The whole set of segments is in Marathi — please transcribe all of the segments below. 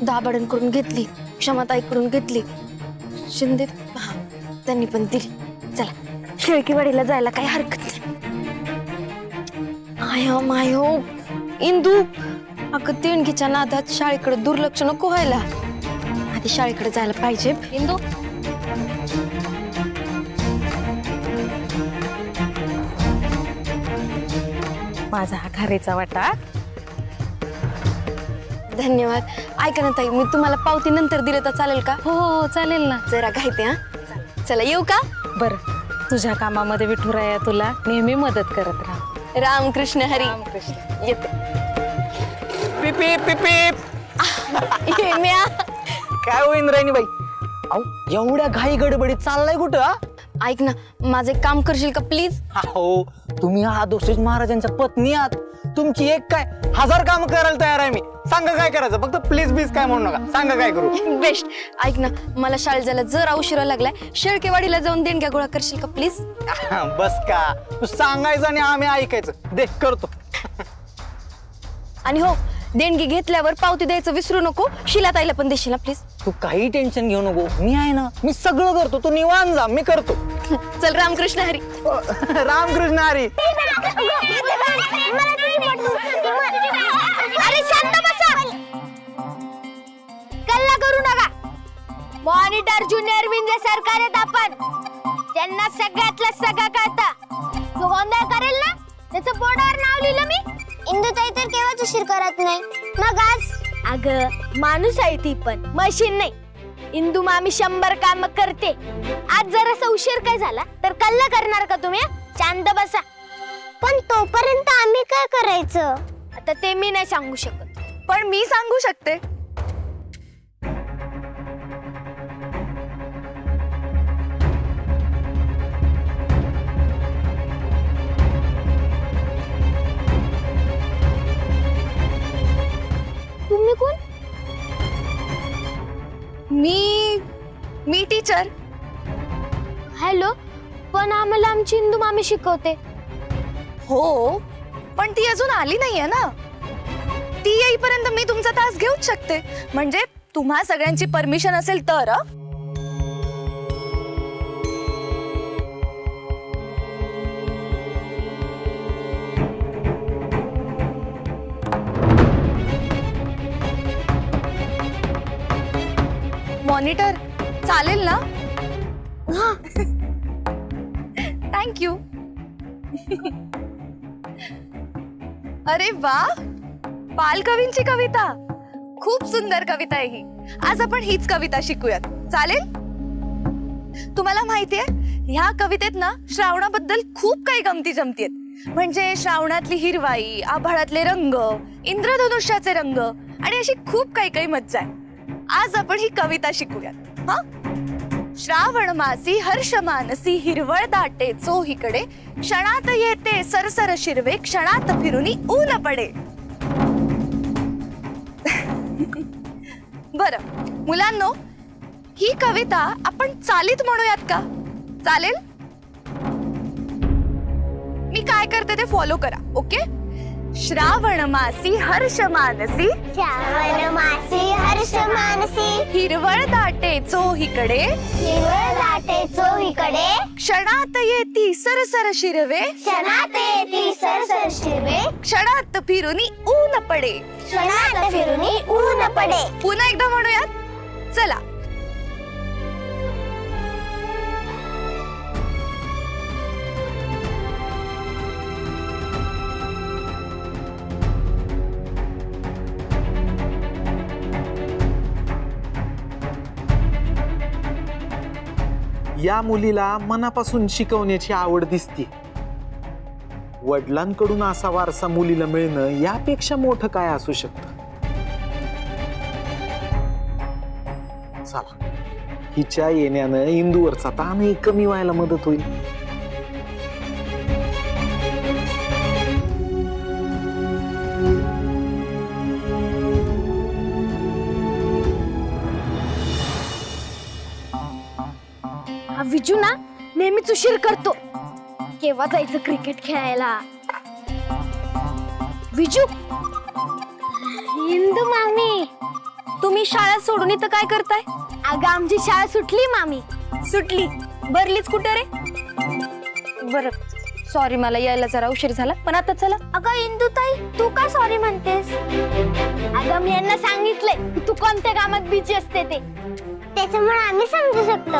दाभाड्यांकडून घेतली, क्षमाताईकडून घेतली, शिंदे त्यांनी पण दिली. चला शेळकेवाडीला जायला काही हरकत नाही. आयो मायो इंदू, अगं देणगीच्या नादात शाळेकडे दुर्लक्ष नको व्हायला. आधी शाळेकडे जायला पाहिजे. इंदू माझा हा खारीचा वाटा. धन्यवाद. ऐका ना ताई, मी तुम्हाला पावती नंतर दिलं तर चालेल का? हो हो चालेल ना. जरा घाईते. हा चला येऊ का? बर, तुझ्या कामामध्ये विठुराया तुला नेहमी मदत करत राहा. रामकृष्ण हरी. रामकृष्ण. येते. पिपी पिपी. ये म्या. काय हो इंद्रायणी बाई, अहो एवढ्या घाई गडबडीत चाललाय कुठं हा? ऐक ना, माझं एक काम करशील का प्लीज? हो, तुम्ही आदोषेश महाराजांच्या पत्नी आहात. तुमची एक काय 1000 काम करायला तयार आहे मी. सांगा काय करायचं, फक्त प्लीज प्लीज काय म्हणू नका. सांगा काय करू. बेस्ट. ऐक ना, मला शाळेत जायला जरा उशिरा लागलाय. शेळकेवाडीला जाऊन देणग्या गोळा करशील का प्लीज? बस का, तू सांगायचं आणि आम्ही ऐकायचं. देख करतो. आणि हो, देणगी घेतल्यावर पावती द्यायचं विसरू नको. शिलाताईला पण देशील ना प्लीज? तू काही टेन्शन घेऊ नको, मी आहे ना, मी सगळं करतो. तू निवांत जा, मी करतो. चल रामकृष्ण हरी. रामकृष्ण हरी. अरे शांत बसा, कल्ला करू नका. मॉनिटर ज्युनियर विंजे सरकार आहेत आपण. त्यांना सगळ्यातलं सगळं कळतं. जो गोंधळ करेल ना, त्याचं बोर्डावर नाव लिहिलं मी. इंदुताई तर केव्हाच उशीर करत नाही. मग आज अगं माणूस आहे ती, पण मशीन नाही. इंदू मामी 100 काम करते. आज जरासा उशीर काय झाला तर कल्ला करणार का तुम्ही? शांत बसा. पण तोपर्यंत आम्ही काय करायचं? आता ते मी नाही सांगू शकत, पण मी सांगू शकते. तुम्ही कोण? मी टीचर. हॅलो, पण आम्हाला आमची इंदू मामी शिकवते. हो, पण ती अजून आली नाहीये ना. ती येईपर्यंत मी तुमचा तास घेऊच शकते. म्हणजे तुम्हा सगळ्यांची परमिशन असेल तर. मॉनिटर चालेल ना? थँक्यू. अरे वा, बालकवींची कविता. खूप सुंदर कविता आहे ही. आज आपण हीच कविता शिकूयात. चालेल? तुम्हाला माहितीये, ह्या कवितेत ना श्रावणाबद्दल खूप काही गमती जमती आहेत. म्हणजे श्रावणातली हिरवाई, आभाळातले रंग, इंद्रधनुष्याचे रंग आणि अशी खूप काही काही मज्जा आहे. आज आपण ही कविता शिकूयात. हा, श्रावण मासी हर्ष मानसी हिरवळ दाटे चोहीकडे, क्षणात येते सरसर शिरवे, क्षणात फिरुनी ऊन पडे. बरं मुलांनो, ही कविता आपण चालीत म्हणूयात का? चालेल? मी काय करते ते फॉलो करा. ओके? श्रावण मासी हर्ष मानसी, श्रावण मासी हर्ष मानसी हिरवळ दाटे चोहीकडे, हिरवळ दाटे चोहीकडे, क्षणात येती सरसर शिरवे, क्षणात येती सरसर शिरवे, क्षणात फिरुनी ऊन पडे. क्षणात फिरुनी ऊन पडे. पुन्हा एकदा म्हणूयात. चला. या मुलीला मनापासून शिकवण्याची आवड दिसते. वडिलांकडून असा वारसा मुलीला मिळणं यापेक्षा मोठं काय असू शकतं. चला, हिच्या येण्यानं इंदूवरचा ताणही कमी व्हायला मदत होईल. विजू ना नेहमीच उशीर करतो. केव्हा जायचं क्रिकेट खेळायला? विजू, इंदू मामी तुम्ही शाळा सोडून इथं काय करताय? अगं आमची शाळा सुटली मामी. सुटली? भरलीच कुठे रे? बरं सॉरी, मला यायला जरा उशीर झाला, पण आता चला. अगं इंदुताई, तू का सॉरी म्हणतेस? अगं मी यांना सांगितलंय की तू कोणत्या कामात बिझी असते ते, त्याच्यामुळे आम्ही समजू शकतो.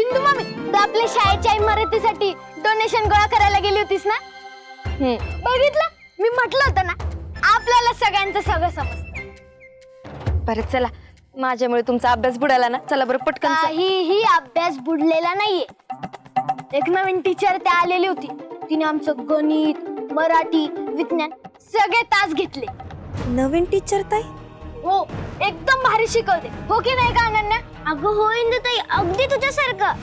इंदू मामी, तू आपल्या शाळेच्या इमारतीसाठी डोनेशन गोळा करायला गेली होतीस ना? बघितलं, मी म्हटलं होतं ना, आपल्याला सगळ्यांचं सगळं समजतं. बरं चला, माझ्यामुळे तुमचा अभ्यास बुडाला ना. चला बरं पटकन चला. काहीही अभ्यास बुडलेला नाहीये. एक नवीन टीचर त्या आलेली होती. तिने आमचं गणित, मराठी, विज्ञान सगळे तास घेतले. नवीन टीचर ताई? हो, एकदम भारी शिकवते. हो की नाही का अनन्या? अगं हो इंदुताई, अगदी तुझ्यासारखं.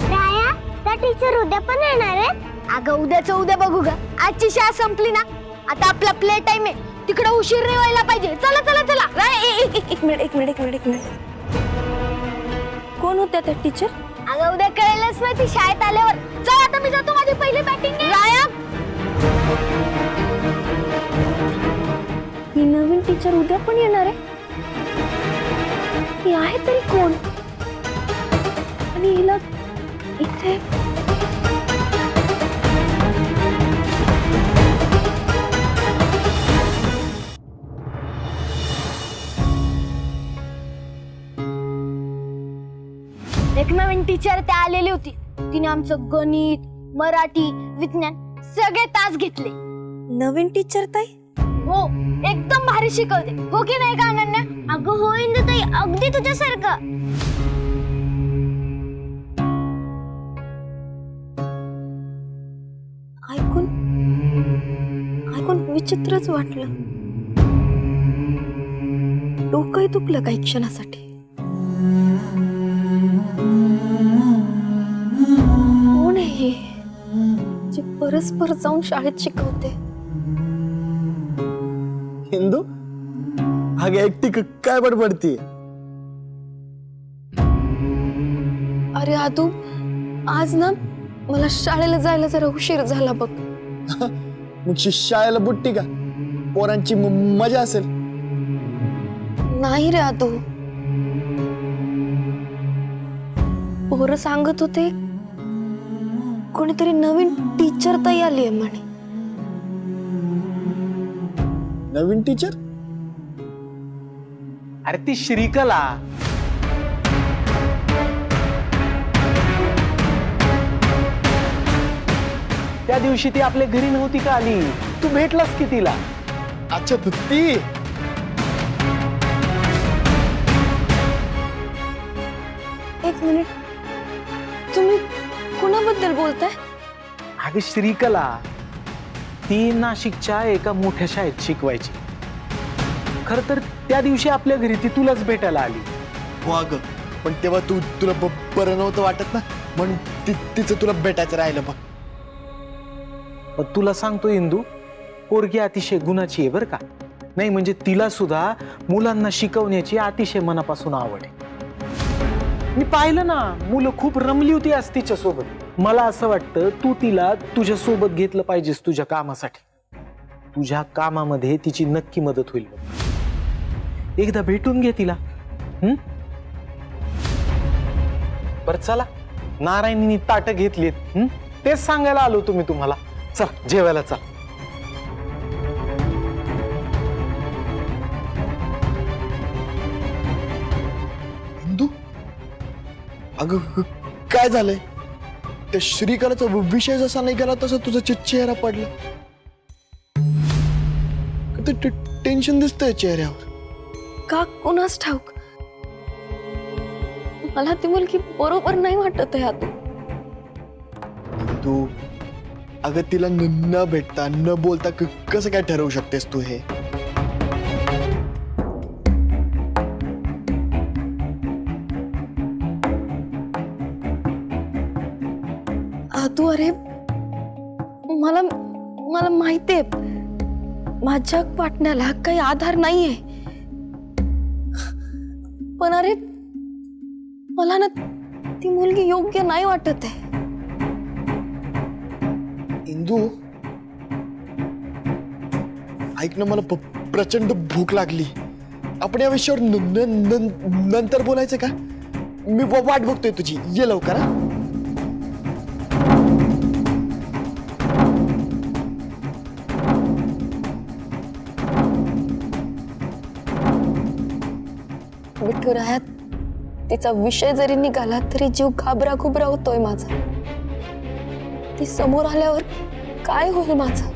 राया, त्या टीचर उद्या पण येणार आहेत? अगं उद्याचं उद्या बघू ग. आजची शाळा संपली ना, आता आपला प्ले टाइम आहे. तिकडे उशीर नाही व्हायला पाहिजे. चला चला चला. एक मिनिट. कोण होत्या त्या टीचर? अगं उद्या कळेलच ना ती शाळेत आल्यावर. चल आता मी जातो, माझी पहिली बॅटिंग. राया, ही नवीन टीचर उद्या पण येणार आहे. ही आहे तरी कोण? आणि हिला इथे एक नवीन टीचर त्या आलेली होती. तिने आमचं गणित, मराठी, विज्ञान सगळे तास घेतले. नवीन टीचर ताई? हो, एकदम भारी शिकवते. हो की नाही का अनन्या? अगं हो इंदुताई, अगदी तुझ्यासारखं. ऐकून विचित्रच वाटलं. डोकंही दुखलं काही क्षणासाठी. कोण आहे हे जे परस्पर जाऊन शाळेत शिकवते? हिंदू अगं एकटी काय बडबडती? अरे आदू, आज ना मला शाळेला जायला जरा उशीर झाला बघ. मग शाळेला बुट्टी का? पोरांची मजा असेल. नाही रे आदू, पोरं सांगत होते कोणीतरी नवीन टीचर ताई आली आहे म्हणे. नवीन टीचर? अरे ती श्रीकला. त्या दिवशी ती आपल्या घरी नव्हती का आली? तू भेटलास की तिला? अच्छा ती. एक मिनिट, तुम्ही कुणाबद्दल बोलताय? अगं श्रीकला, ती नाशिकच्या एका मोठ्या शाळेत शिकवायची. खर तर त्या दिवशी आपल्या घरी ती तुलाच भेटायला आली. हो अगं, पण तेव्हा तुला बरं नव्हतं वाटत ना, म्हणून तिचं तुला भेटायचं राहिलं बघ. पण तुला सांगतो इंदू, पोरगी अतिशय गुणाची आहे बरं का. नाही म्हणजे तिला सुद्धा मुलांना शिकवण्याची अतिशय मनापासून आवड आहे. मी पाहिलं ना, मुलं खूप रमली होती आज तिच्या सोबत. मला असं वाटतं तू तिला तुझ्या सोबत घेतलं पाहिजेस तुझ्या कामासाठी. तुझ्या कामामध्ये तिची नक्की मदत होईल. एकदा भेटून घे तिला. बरं चला, नारायणीने ताटं घेतलीत. तेच सांगायला आलो तुम्ही तुम्हाला. चल जेवायला चल. हिंदू अगं काय झालंय? त्या श्रीकलाचा विषय जसा नाही गेला तसा तुझा चेहरा पडला. टेन्शन दिसतंय चेहऱ्यावर. का कोणास ठाऊक, मला ती मुलगी बरोबर नाही वाटत आहे आदू. तू अगं तिला न भेटता न बोलता कसं काय ठरवू शकतेस तू हे? आदू अरे, मला मला माहितीये माझ्या वाटण्याला काही आधार नाहीये. पण अरे मला ना ती मुलगी योग्य नाही वाटत आहे. इंदू ऐक ना, मला प्रचंड भूक लागली. आपण या विषयावर नंतर बोलायचं का? मी वाट बघतोय तुझी, ये लवकर हा. विठुरायात तिचा विषय जरी निघाला तरी जीव घाबरा होतोय माझा. ती समोर आल्यावर काय होईल माझं?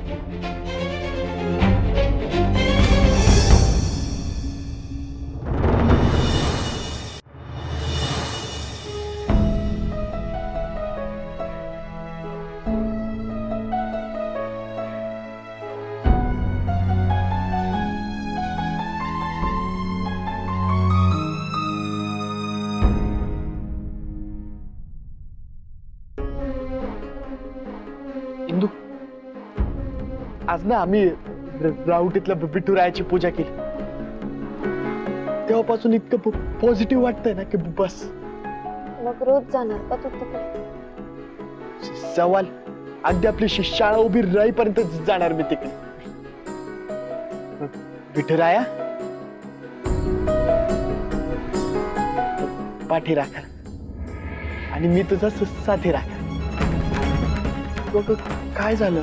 इंदू, आज ना आम्ही रावटीतल्या विठुरायाची पूजा केली. तेव्हापासून इतकं पॉझिटिव्ह वाटतंय ना की बस. मग रोज जाणार का तू तिकडे? सवाल अगदी आपली शाळा उभी राहीपर्यंत जाणार मी तिकडे. विठुराया, पाठी राखा आणि मी तुझा साथी राखा. काय झालं?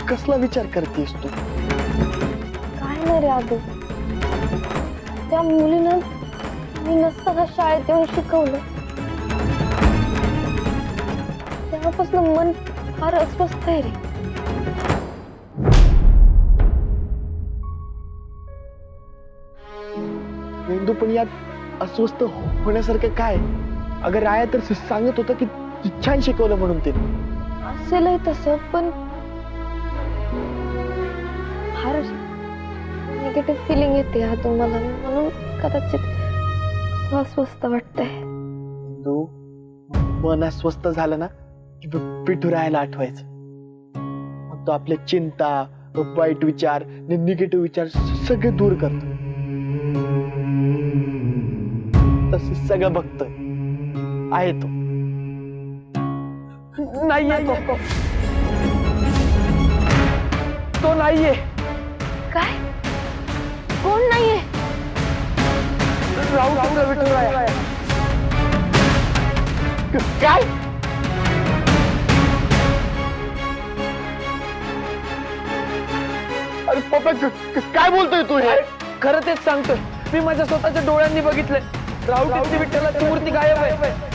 कसला विचार करतेस तू? काय नाही रे आदू, त्या मुलीनं मी नसताना शाळेत येऊन शिकवलं. तेव्हापासून मन फार अस्वस्थ आहे रे. मेंदू, पण यात अस्वस्थ होण्यासारखं काय? अगं राया तर सांगत होता की छान शिकवलं म्हणून ते. असेलही तसं, पण फार निगेटिव्ह फिलिंग येते आतून मला, म्हणून कदाचित अस्वस्थ वाटतंय. मेंदू, मन अस्वस्थ झालं ना की विठुरायाला आठवायचं. मग तो आपल्या चिंता, वाईट विचार, निगेटिव्ह विचार सगळे दूर करतो. तसे सगळं बघतोय आहे तो. नाहीये तो नाहीये. काय? कोण नाहीये? राहू विठुराया. काय? अरे पप्पा, काय बोलतोय तू हे? खरं तेच सांगतोय. मी माझ्या स्वतःच्या डोळ्यांनी बघितलंय. रावटी विठ्ठलाची मूर्ती गायब आहे.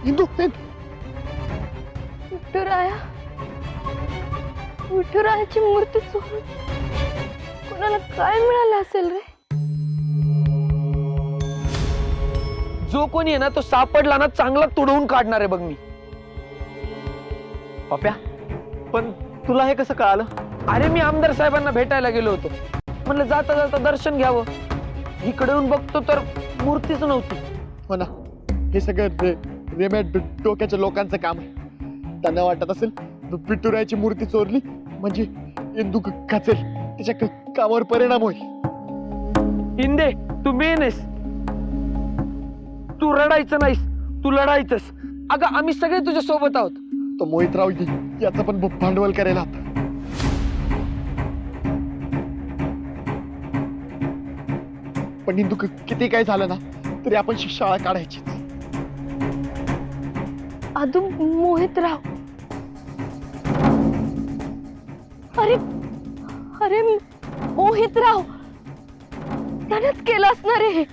इंदू, विठुरायाची मूर्ती चोरून कोणाला काय मिळालं असेल रे? जो कोणी आहे ना तो सापडला ना चांगला तुडवून काढणार आहे बघ मी. पप्या, पण तुला हे कसं कळालं? अरे मी आमदार साहेबांना भेटायला गेलो होतो. म्हणलं जाता जाता दर्शन घ्यावं. इकडे येऊन बघतो तर मूर्तीच नव्हती. हो ना, हे सगळं रेम्या डोक्याच्या लोकांचं काम आहे. त्यांना वाटत असेल विठुरायाची मूर्ती चोरली म्हणजे इंदू खचेल, त्याच्या कामावर परिणाम होईल. इंदे, तू मेन आहेस. तू रडायचं नाहीस, तू लढायचंस. अगं आम्ही सगळे तुझ्या सोबत आहोत. तो मोहितराव याचं पण भांडवल करायला आता. पण इंदू किती काय झालं ना तरी आपण शाळा काढायची. आदू, मोहितराव. अरे अरे मोहितराव, त्यानंच केलं असणार आहे.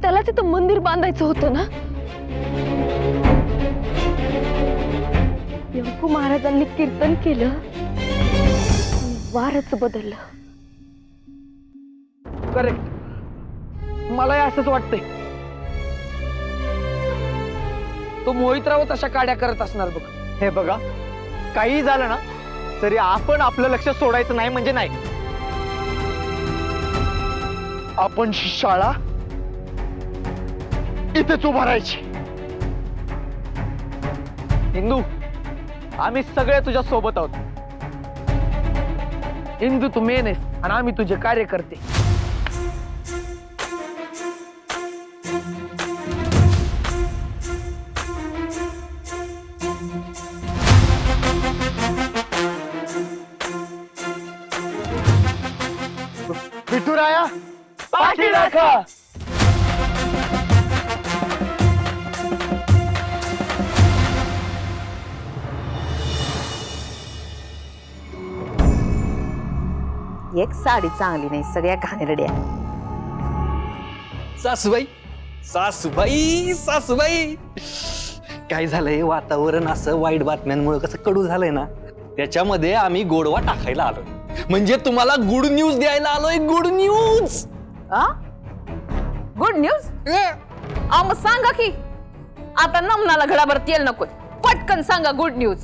त्यालाच इथं मंदिर बांधायचं होतं ना. यंकू महाराजांनी कीर्तन केलं, वारच बदललं. करेक्ट, मलाही असंच वाटतंय. तो मोहितराव तशा काड्या करत असणार बघ. हे बघा, काही झालं ना तरी आपण आपलं लक्ष सोडायचं नाही म्हणजे नाही. आपण शाळा इथेच उभारायची. इंदू, आम्ही सगळे तुझ्या सोबत आहोत. इंदू तू मेन आहेस आणि आम्ही तुझे कार्यकर्ते. विठुराया, पाठी राखा. एक साडी चांगली नाही, सगळ्या घाणेरड्या. सासूबाई, सासूबाई, सासूबाई, काय झालंय? वातावरण असं वाईट बातम्यांमुळे कसं कडू झालंय ना, त्याच्यामध्ये आम्ही गोडवा टाकायला आलोय. म्हणजे तुम्हाला गुड न्यूज द्यायला आलोय. Good news. Good news? मग सांगा की. आता नमनाला घडाभर तेल नकोय, पटकन सांगा गुड न्यूज.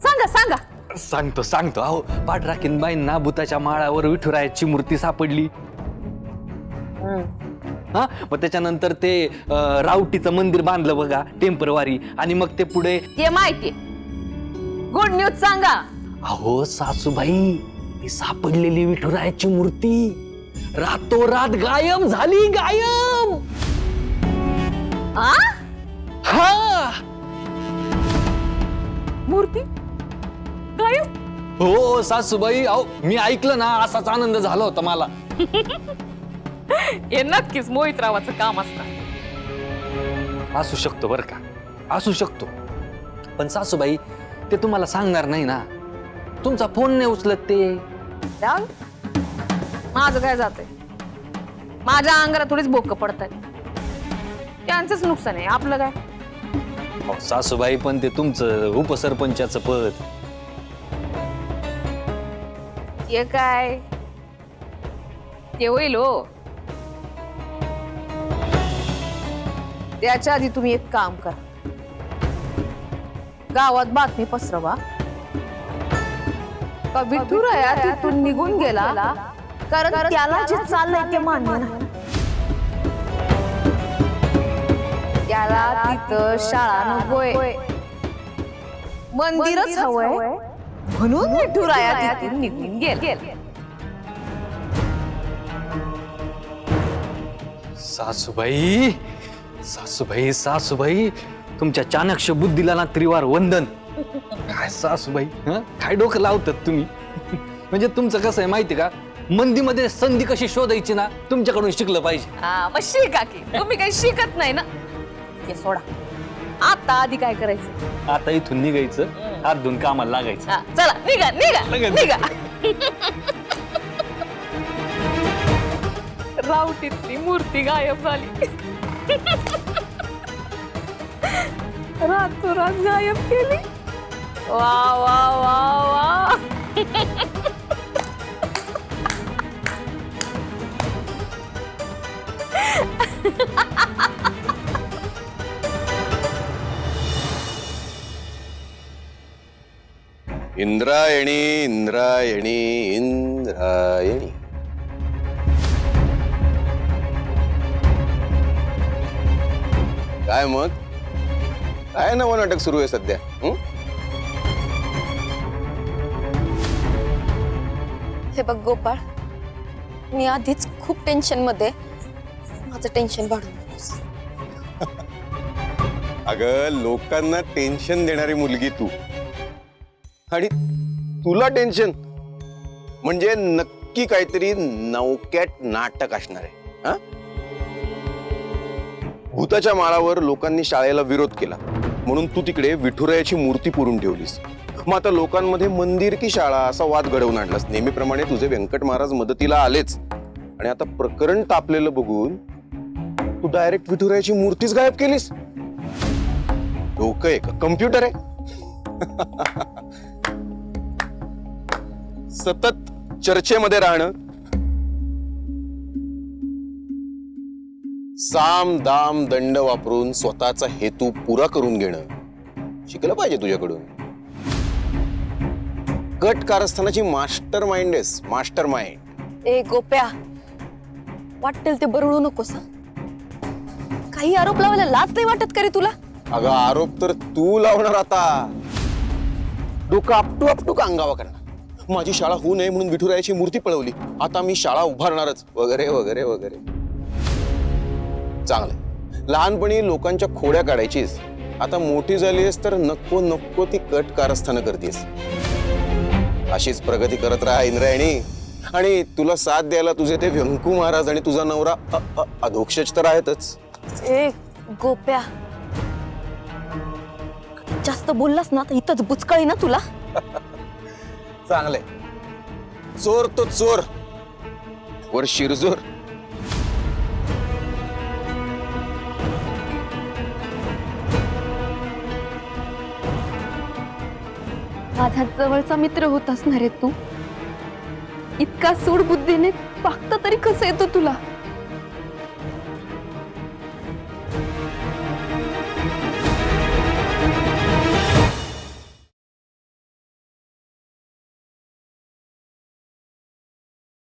सांगा सांगा. सांगतो सांगतो. अहो, पाठराखीनबाईंना भूताच्या माळावर विठुरायाची मूर्ती सापडली. हा, मग त्याच्यानंतर ते रावटीचं मंदिर बांधलं बघा, टेम्परवारी. आणि मग ते पुढे ते माहितीये. गुड न्यूज सांगा. अहो सासूबाई, ती सापडलेली विठुरायाची मूर्ती रातोरात गायब झाली. गायब. हा, मूर्ती गायब? हो सासूबाई, अहो मी ऐकलं ना, असाच आनंद झाला होता मला. हे नक्कीच मोहितरावाचं काम असणार. असू शकतो बरं का, असू शकतो. पण सासूबाई, ते तुम्हाला सांगणार नाही ना. तुमचा फोन नाही उचलत ते. जाऊ. माझं काय जातंय? माझ्या अंगाला थोडीच बोक पडतात. त्यांचंच नुकसान आहे, आपलं काय? अहो, सासूबाई, पण ते तुमचं उपसरपंचाचं पद. हे काय ते होईल हो. त्याच्या आधी तुम्ही एक काम करा, गावात बातमी पसरवा का विठुराया तिथून निघून गेला, कारण त्याला जे चाललंय ते मान्य नाही. त्याला तिथं शाळा नकोय, मंदिरच हवंय, म्हणून विठुराया तिथून निघून गेला. सासूबाई, सासूबाई, सासूबाई, तुमच्या चाणक्य बुद्धीला ना त्रिवार वंदन. काय सासूबाई, काय डोकं लावतात तुम्ही? म्हणजे तुमचं कसं आहे माहिती का, मंदीमध्ये संधी कशी शोधायची ना, तुमच्याकडून शिकलं पाहिजे. मग शिका की. तुम्ही काही शिकत नाही ना. हे सोडा, आता आधी काय करायचं? आता इथून निघायचं, हात धुवून कामाला लागायचं. चला निघा निघा लगेच. निघा. रावटीतली मूर्ती गायब झाली. रातोरात गायब केली. वा वा वा वा. इंद्रायणी इंद्रायणी इंद्रायणी. काय मग, काय नवं नाटक सुरू आहे सध्या? हे बघ गोपाळ, मी आधीच खूप टेन्शन मध्ये. माझं टेन्शन वाढू नकोस. अगं, लोकांना टेन्शन देणारी मुलगी तू, आणि तुला टेन्शन म्हणजे नक्की काहीतरी नवक्याट नाटक असणार आहे. हा, भूताच्या माळावर लोकांनी शाळेला विरोध केला म्हणून तू तिकडे विठुरायाची मूर्ती पुरून ठेवलीस. मग आता लोकांमध्ये मंदिर की शाळा असा वाद घडवून आणलास. नेहमीप्रमाणे तुझे व्यंकट महाराज मदतीला आलेच, आणि आता प्रकरण तापलेलं बघून तू डायरेक्ट विठुरायाची मूर्तीच गायब केलीस. डोकं आहे का कम्प्युटर आहे? सतत चर्चेमध्ये राहणं, साम दाम दंड वापरून स्वतःचा हेतू पुरा करून घेणं शिकलं पाहिजे तुझ्याकडून. कट कारस्थानाची मास्टर माइंड आहेस, मास्टर माइंड. ए गोप्या, वाटेल ते बरळू नकोस हं? काही आरोप लावायला लाज नाही वाटत का रे तुला? अगं आरोप तर तू लावणार आता. डोकं आपटू आपटू का अंगावा करणार. माझी शाळा होऊ नये म्हणून विठुरायाची मूर्ती पळवली, आता मी शाळा उभारणारच, वगैरे वगैरे वगैरे. चांगलं. लहानपणी लोकांच्या खोड्या काढायचीस, आता मोठी झालीस तर नको नको ती कट कारस्थानं करतेस. अशीच प्रगती करत राहा इंद्रायणी. आणि तुला साथ द्यायला तुझे ते व्यंकू महाराज आणि तुझा नवरा अधोक्षज तर आहेतच. ए गोप्या, जास्त बोललास ना तर इथंच बुचकळी ना तुला. चांगलंय. चोर तो चोर, वर शिरजोर. माझा जवळचा मित्र होत असणार आहे तू. इतका सूड बुद्धीने वागता तरी कसं येतो तुला?